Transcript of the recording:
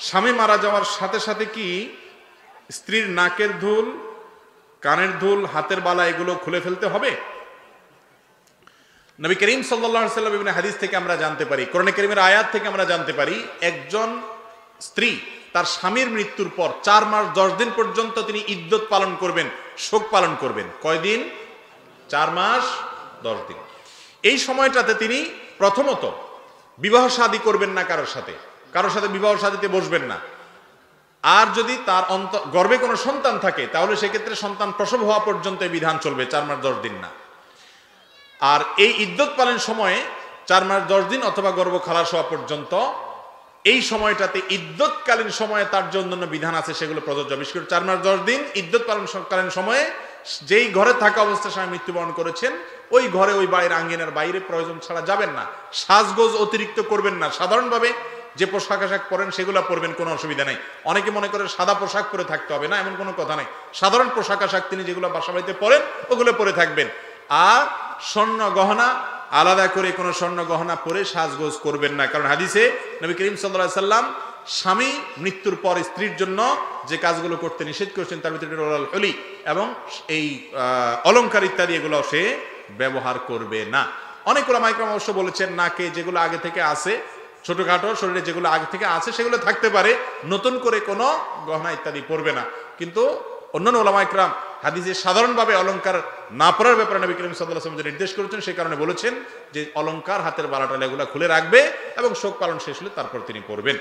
স্বামী মারা যাওয়ার সাথে সাথে কি স্ত্রীর নাকের দুল, কানের দুল, হাতের বালা এগুলো খুলে ফেলতে হবে? নবী করিম সাল্লাল্লাহু আলাইহি ওয়াসাল্লাম ইবনে হাদিস থেকে আমরা জানতে পারি, কোরআনে কারীমের আয়াত থেকে আমরা জানতে পারি, একজন স্ত্রী তার স্বামীর মৃত্যুর পর 4 মাস 10 দিন পর্যন্ত তিনি ইদ্যত পালন করবেন, শোক পালন করবেন। কয়দিন? 4 মাস 10 দিন। এই সময়টাতে তিনি প্রথমত বিবাহ শাদী করবেন না, কারোর সাথে বিবাহ শাদীতে বসবেন না। আর যদি তার গর্ভে কোনো সন্তান থাকে তাহলে সেক্ষেত্রে সন্তান প্রসব হওয়া পর্যন্ত এই বিধান চলবে, 4 মাস 10 দিন না। আর এই ইদ্যত পালন সময়ে 4 মাস 10 দিন অথবা গর্ভ খালাস হওয়া পর্যন্ত, এই সময়টাতে ইদ্যতকালীন সময়ে তার জন্য বিধান আছে, সেগুলো প্রযোজ্য। বিশেষ করে 4 মাস 10 দিন ইদ্যত পালনকালীন সময়ে যেই ঘরে থাকা অবস্থায় স্বামী মৃত্যুবরণ করেছেন, ওই ঘরে, ওই বাড়ির আঙ্গিনার বাইরে প্রয়োজন ছাড়া যাবেন না। সাজগোজ অতিরিক্ত করবেন না। সাধারণভাবে যে পোশাক আশাক পরেন সেগুলো পরবেন, কোনো অসুবিধা নেই। অনেকে মনে করে সাদা পোশাক পরে থাকতে হবে, না, এমন কোনো কথা নেই। সাধারণ পোশাক আশাক তিনি যেগুলো বাসা বাড়িতে পরেন ওগুলো পরে থাকবেন। আর স্বর্ণ গহনা, আলাদা করে কোনো স্বর্ণ গহনা পরে সাজগোজ করবেন না। কারণ হাদিসে নবী করিম সাল্লাল্লাহু আলাইহি সাল্লাম স্বামী মৃত্যুর পর স্ত্রীর জন্য যে কাজগুলো করতে নিষেধ করেছেন তার ভিতরে ওরাল হলি এবং এই অলংকার ইত্যাদি এগুলো সে ব্যবহার করবে না। অনেক উলামা ইকরাম অবশ্য বলেছেন নাকে যেগুলো আগে থেকে আছে, ছোটখাটো শরীরে যেগুলো আগে থেকে আছে সেগুলো থাকতে পারে, নতুন করে কোনো গহনা ইত্যাদি পরবে না। কিন্তু অন্যান্য উলামা ইকরাম হাদিসে সাধারণভাবে অলংকার না পরার ব্যাপারে নবী করিম সাল্লাল্লাহু আলাইহি ওয়াসাল্লাম নির্দেশ করেছেন, সেই কারণে বলেছেন যে অলংকার, হাতের বালাটালা এগুলো খুলে রাখবে এবং শোক পালন শেষ হলে তারপর তিনি পরবেন।